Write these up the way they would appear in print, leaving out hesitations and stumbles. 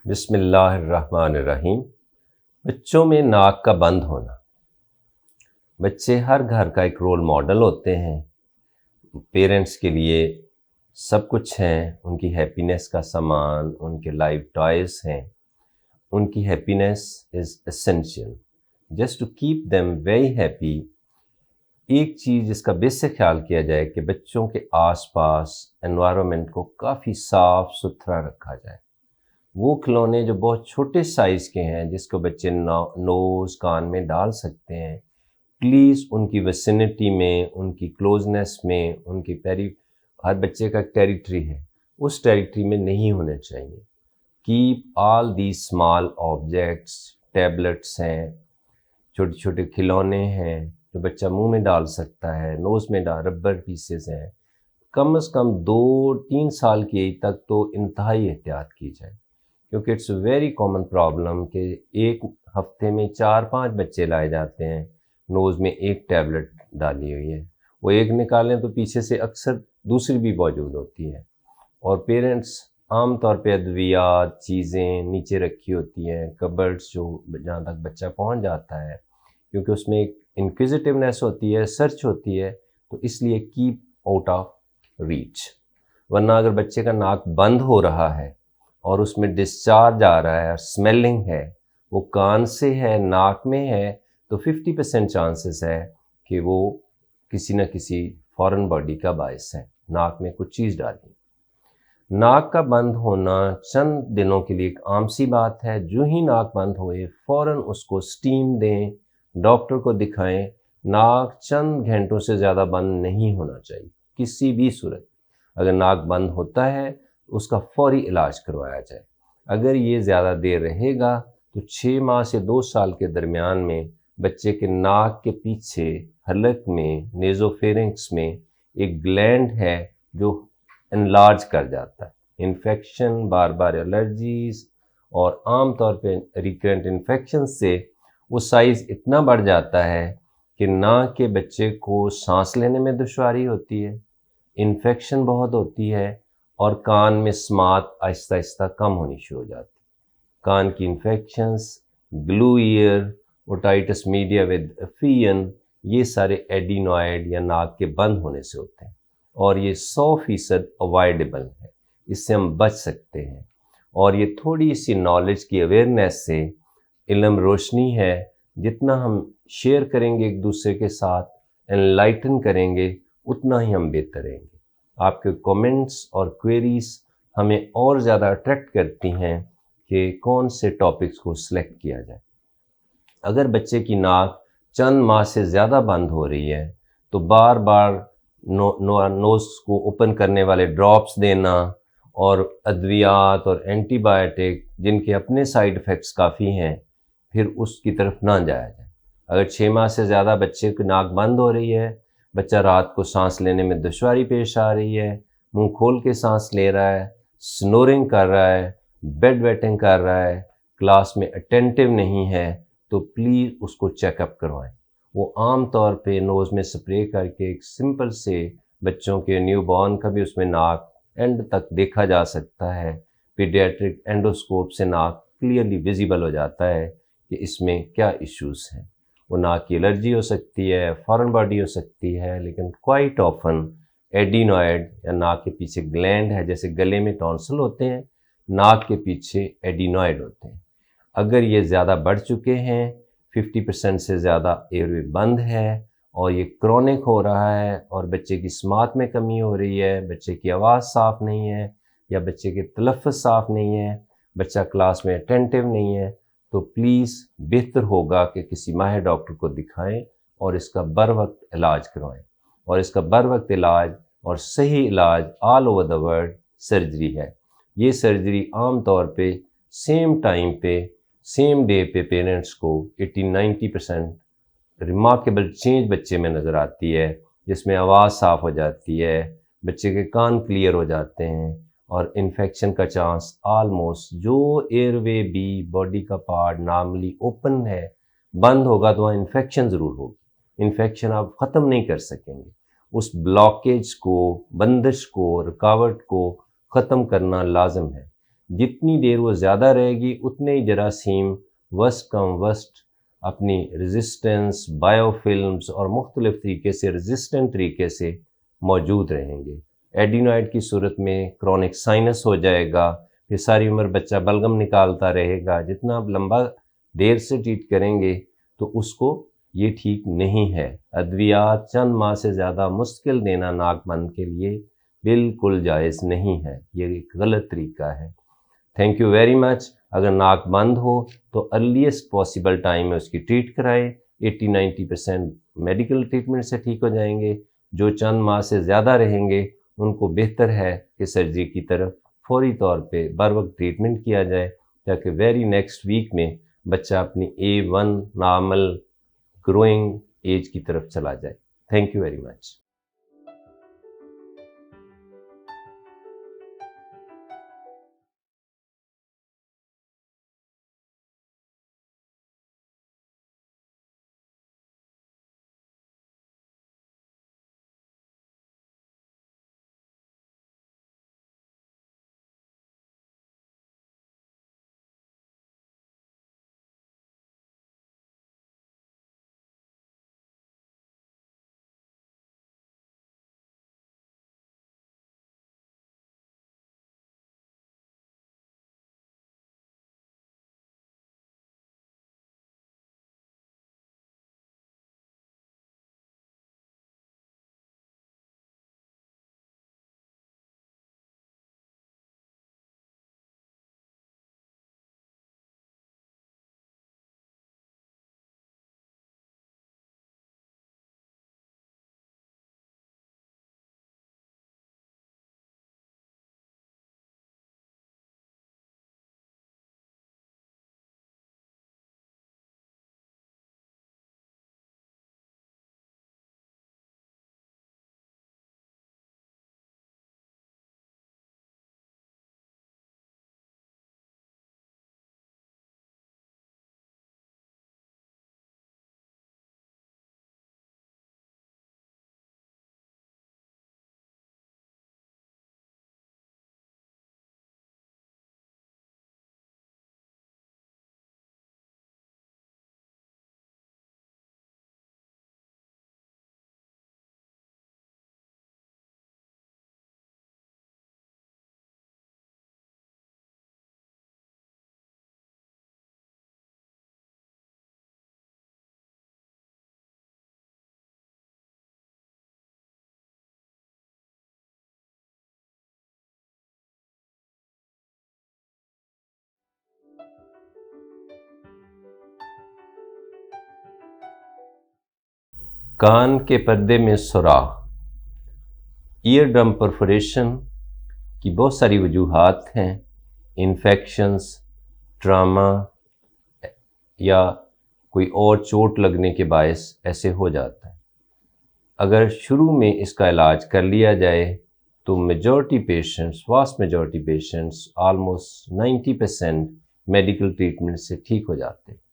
بسم اللہ الرحمن الرحیم۔ بچوں میں ناک کا بند ہونا۔ بچے ہر گھر کا ایک رول ماڈل ہوتے ہیں، پیرنٹس کے لیے سب کچھ ہیں، ان کی ہیپینس کا سامان، ان کے لائف ٹوائز ہیں، ان کی happiness is essential just to keep them very happy. ایک چیز جس کا بیسک خیال کیا جائے کہ بچوں کے آس پاس انوائرمنٹ کو کافی صاف ستھرا رکھا جائے۔ وہ کھلونے جو بہت چھوٹے سائز کے ہیں جس کو بچے نوز کان میں ڈال سکتے ہیں، پلیز ان کی ویسینٹی میں، ان کی کلوزنس میں، ان کی ہر بچے کا ٹیریٹری ہے، اس ٹیریٹری میں نہیں ہونے چاہیے۔ Keep all the small objects, tablets ہیں، چھوٹے چھوٹے کھلونے ہیں جو بچہ منہ میں ڈال سکتا ہے، نوز میں ربر پیسز ہیں، کم از کم 2-3 سال کی ایج تک تو انتہائی احتیاط کی جائے، کیونکہ it's a very common problem کہ ایک ہفتے میں 4-5 بچے لائے جاتے ہیں نوز میں ایک ٹیبلٹ ڈالی ہوئی ہے، وہ ایک نکالیں تو پیچھے سے اکثر دوسری بھی موجود ہوتی ہے، اور پیرنٹس عام طور پہ ادویات چیزیں نیچے رکھی ہوتی ہیں، کبرڈس جو جہاں تک بچہ پہنچ جاتا ہے، کیونکہ اس میں ایک انکوزیٹیونیس ہوتی ہے، سرچ ہوتی ہے، تو اس لیے کیپ آؤٹ آف ریچ۔ ورنہ اگر بچے کا ناک بند ہو رہا ہے اور اس میں ڈسچارج آ رہا ہے اور اسمیلنگ ہے، وہ کان سے ہے، ناک میں ہے، تو 50% چانسز ہے کہ وہ کسی نہ کسی فارن باڈی کا باعث ہے، ناک میں کچھ چیز ڈالی۔ ناک کا بند ہونا چند دنوں کے لیے ایک عام سی بات ہے، جو ہی ناک بند ہوئے فوراً اس کو اسٹیم دیں، ڈاکٹر کو دکھائیں۔ ناک چند گھنٹوں سے زیادہ بند نہیں ہونا چاہیے کسی بھی صورت۔ اگر ناک بند ہوتا ہے اس کا فوری علاج کروایا جائے۔ اگر یہ زیادہ دیر رہے گا تو 6 ماہ سے 2 سال کے درمیان میں بچے کے ناک کے پیچھے حلق میں، نیزوفیرنکس میں ایک گلینڈ ہے جو انلارج کر جاتا ہے۔ انفیکشن، بار بار الرجیز اور عام طور پہ ریکرنٹ انفیکشن سے وہ سائز اتنا بڑھ جاتا ہے کہ ناک کے بچے کو سانس لینے میں دشواری ہوتی ہے، انفیکشن بہت ہوتی ہے، اور کان میں سماعت آہستہ آہستہ کم ہونی شروع ہو جاتی ہے۔ کان کی انفیکشنز، glue ear, otitis media with effusion, یہ سارے ایڈینوائڈ یا ناک کے بند ہونے سے ہوتے ہیں، اور یہ 100% اوائڈیبل ہے، اس سے ہم بچ سکتے ہیں۔ اور یہ تھوڑی سی نالج کی اویئرنیس سے، علم روشنی ہے، جتنا ہم شیئر کریں گے ایک دوسرے کے ساتھ، انلائٹن کریں گے، اتنا ہی ہم بہتر رہیں گے۔ آپ کے کومنٹس اور کوئریز ہمیں اور زیادہ اٹریکٹ کرتی ہیں کہ کون سے ٹاپکس کو سلیکٹ کیا جائے۔ اگر بچے کی ناک چند ماہ سے زیادہ بند ہو رہی ہے تو بار بار نوز کو اوپن کرنے والے ڈراپس دینا اور ادویات اور اینٹی بائیوٹک جن کے اپنے سائیڈ ایفیکٹس کافی ہیں، پھر اس کی طرف نہ جایا جائے۔ اگر 6 ماہ سے زیادہ بچے کی ناک بند ہو رہی ہے، بچہ رات کو سانس لینے میں دشواری پیش آ رہی ہے، منہ کھول کے سانس لے رہا ہے، سنورنگ کر رہا ہے، بیڈ ویٹنگ کر رہا ہے، کلاس میں اٹینٹیو نہیں ہے، تو پلیز اس کو چیک اپ کروائیں۔ وہ عام طور پہ نوز میں سپرے کر کے ایک سمپل سے بچوں کے نیو بورن کا بھی اس میں ناک اینڈ تک دیکھا جا سکتا ہے، پیڈیاٹرک اینڈوسکوپ سے ناک کلیئرلی ویزیبل ہو جاتا ہے کہ اس میں کیا ایشوز ہیں۔ وہ ناک کی الرجی ہو سکتی ہے، فارن باڈی ہو سکتی ہے، لیکن کوائٹ آفن ایڈینوائڈ یا ناک کے پیچھے گلینڈ ہے، جیسے گلے میں ٹونسل ہوتے ہیں، ناک کے پیچھے ایڈینوائڈ ہوتے ہیں۔ اگر یہ زیادہ بڑھ چکے ہیں، 50% سے زیادہ ایئر وے بند ہے، اور یہ کرونک ہو رہا ہے، اور بچے کی سماعت میں کمی ہو رہی ہے، بچے کی آواز صاف نہیں ہے، یا بچے کے تلفظ صاف نہیں ہے، بچہ کلاس میں اٹینٹیو نہیں ہے، تو پلیز بہتر ہوگا کہ کسی ماہر ڈاکٹر کو دکھائیں اور اس کا بر وقت علاج کروائیں۔ اور اس کا بر وقت علاج اور صحیح علاج all over the world surgery ہے۔ یہ سرجری عام طور پہ سیم ٹائم پہ، سیم ڈے پہ پیرنٹس کو 80-90% ریمارکیبل چینج بچے میں نظر آتی ہے، جس میں آواز صاف ہو جاتی ہے، بچے کے کان کلیئر ہو جاتے ہیں، اور انفیکشن کا چانس آلموسٹ، جو ایئر وے بھی باڈی کا پارٹ نارملی اوپن ہے، بند ہوگا تو وہاں انفیکشن ضرور ہوگی۔ انفیکشن آپ ختم نہیں کر سکیں گے، اس بلاکیج کو، بندش کو، رکاوٹ کو ختم کرنا لازم ہے۔ جتنی دیر وہ زیادہ رہے گی اتنے ہی جراثیم وسٹ کم وسٹ اپنی ریزسٹنس بائیو فلمز اور مختلف طریقے سے ریزسٹنٹ طریقے سے موجود رہیں گے۔ ایڈینوائڈ کی صورت میں کرونک سائنس ہو جائے گا، پھر ساری عمر بچہ بلغم نکالتا رہے گا۔ جتنا آپ لمبا دیر سے ٹریٹ کریں گے تو اس کو یہ ٹھیک نہیں ہے۔ ادویات چند ماہ سے زیادہ مستقل دینا ناک بند کے لیے بالکل جائز نہیں ہے، یہ ایک غلط طریقہ ہے۔ Thank you very much. اگر ناک بند ہو تو ارلیسٹ پاسبل ٹائم میں اس کی ٹریٹ کرائے، 80-90% میڈیکل ٹریٹمنٹ سے ٹھیک ہو جائیں گے۔ جو چند ماہ سے زیادہ رہیں گے ان کو بہتر ہے کہ سرجری کی طرف فوری طور پہ بر وقت ٹریٹمنٹ کیا جائے تاکہ ویری نیکسٹ ویک میں بچہ اپنی A1 نارمل گروئنگ ایج کی طرف چلا جائے۔ Thank you very much. کان کے پردے میں سوراخ، ایئر ڈرم پرفوریشن کی بہت ساری وجوہات ہیں۔ انفیکشنز، ٹراما یا کوئی اور چوٹ لگنے کے باعث ایسے ہو جاتا ہے۔ اگر شروع میں اس کا علاج کر لیا جائے تو vast majority patients almost 90% medical treatment سے ٹھیک ہو جاتے ہیں۔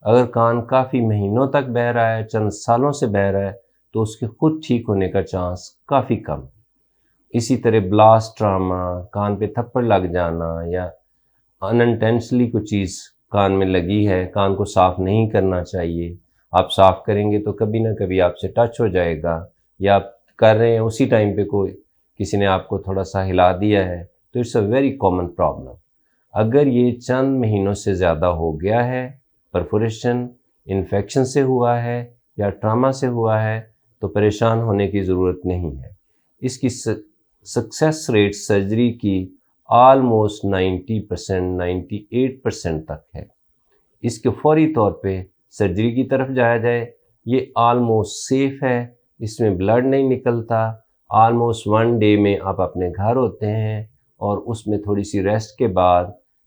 اگر کان کافی مہینوں تک بہہ رہا ہے، چند سالوں سے بہہ رہا ہے، تو اس کے خود ٹھیک ہونے کا چانس کافی کم۔ اسی طرح بلاسٹ ٹراما، کان پہ تھپڑ لگ جانا یا انٹینشنلی کوئی چیز کان میں لگی ہے، کان کو صاف نہیں کرنا چاہیے۔ آپ صاف کریں گے تو کبھی نہ کبھی آپ سے ٹچ ہو جائے گا، یا آپ کر رہے ہیں اسی ٹائم پہ کسی نے آپ کو تھوڑا سا ہلا دیا ہے، تو it's a very common problem. اگر یہ چند مہینوں سے زیادہ ہو گیا ہے، پرفوریشن انفیکشن سے ہوا ہے یا ٹراما سے ہوا ہے، تو پریشان ہونے کی ضرورت نہیں ہے۔ اس کی سکسیس ریٹ سرجری کی آلموسٹ 90%، 98% تک ہے۔ اس کے فوری طور پہ سرجری کی طرف جایا جائے، یہ آلموسٹ سیف ہے، اس میں بلڈ نہیں نکلتا، آلموسٹ 1 ڈے میں آپ اپنے گھر ہوتے ہیں، اور اس میں تھوڑی سی ریسٹ کے بعد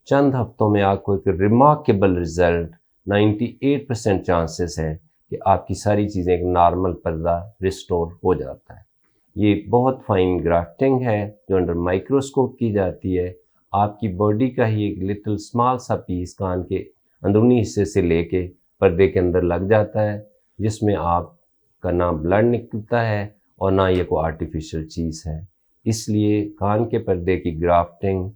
چند ہفتوں میں آپ کو ایک ریمارکیبل رزلٹ، 98% چانسز ہے کہ آپ کی ساری چیزیں ایک نارمل پردہ ریسٹور ہو جاتا ہے۔ یہ بہت فائن گرافٹنگ ہے جو انڈر مائکروسکوپ کی جاتی ہے۔ آپ کی باڈی کا ہی ایک لٹل اسمال سا پیس کان کے اندرونی حصے سے لے کے پردے کے اندر لگ جاتا ہے، جس میں آپ کا نہ بلڈ نکلتا ہے اور نہ یہ کوئی آرٹیفیشل چیز ہے۔ اس لیے کان کے پردے کی گرافٹنگ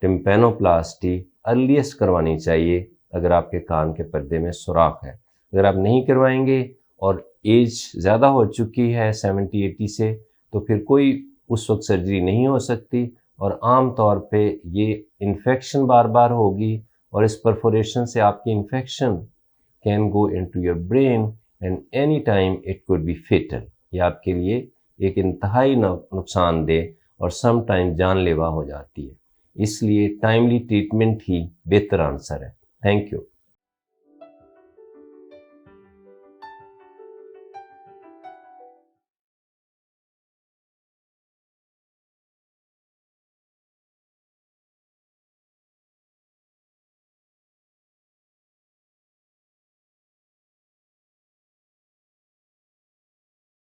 ٹمپینوپلاسٹی ارلیسٹ کروانی چاہیے اگر آپ کے کان کے پردے میں سوراخ ہے. اگر آپ نہیں کروائیں گے اور ایج زیادہ ہو چکی ہے 70-80 سے، تو پھر کوئی اس وقت سرجری نہیں ہو سکتی، اور عام طور پہ یہ انفیکشن بار بار ہوگی، اور اس پرفوریشن سے آپ کی infection can go into your brain and any time it could be fatal. یہ آپ کے لیے ایک انتہائی نقصان دہ اور سم ٹائم جان لیوا ہو جاتی ہے. اس لیے ٹائملی ٹریٹمنٹ ہی بہتر آنسر ہے. Thank you.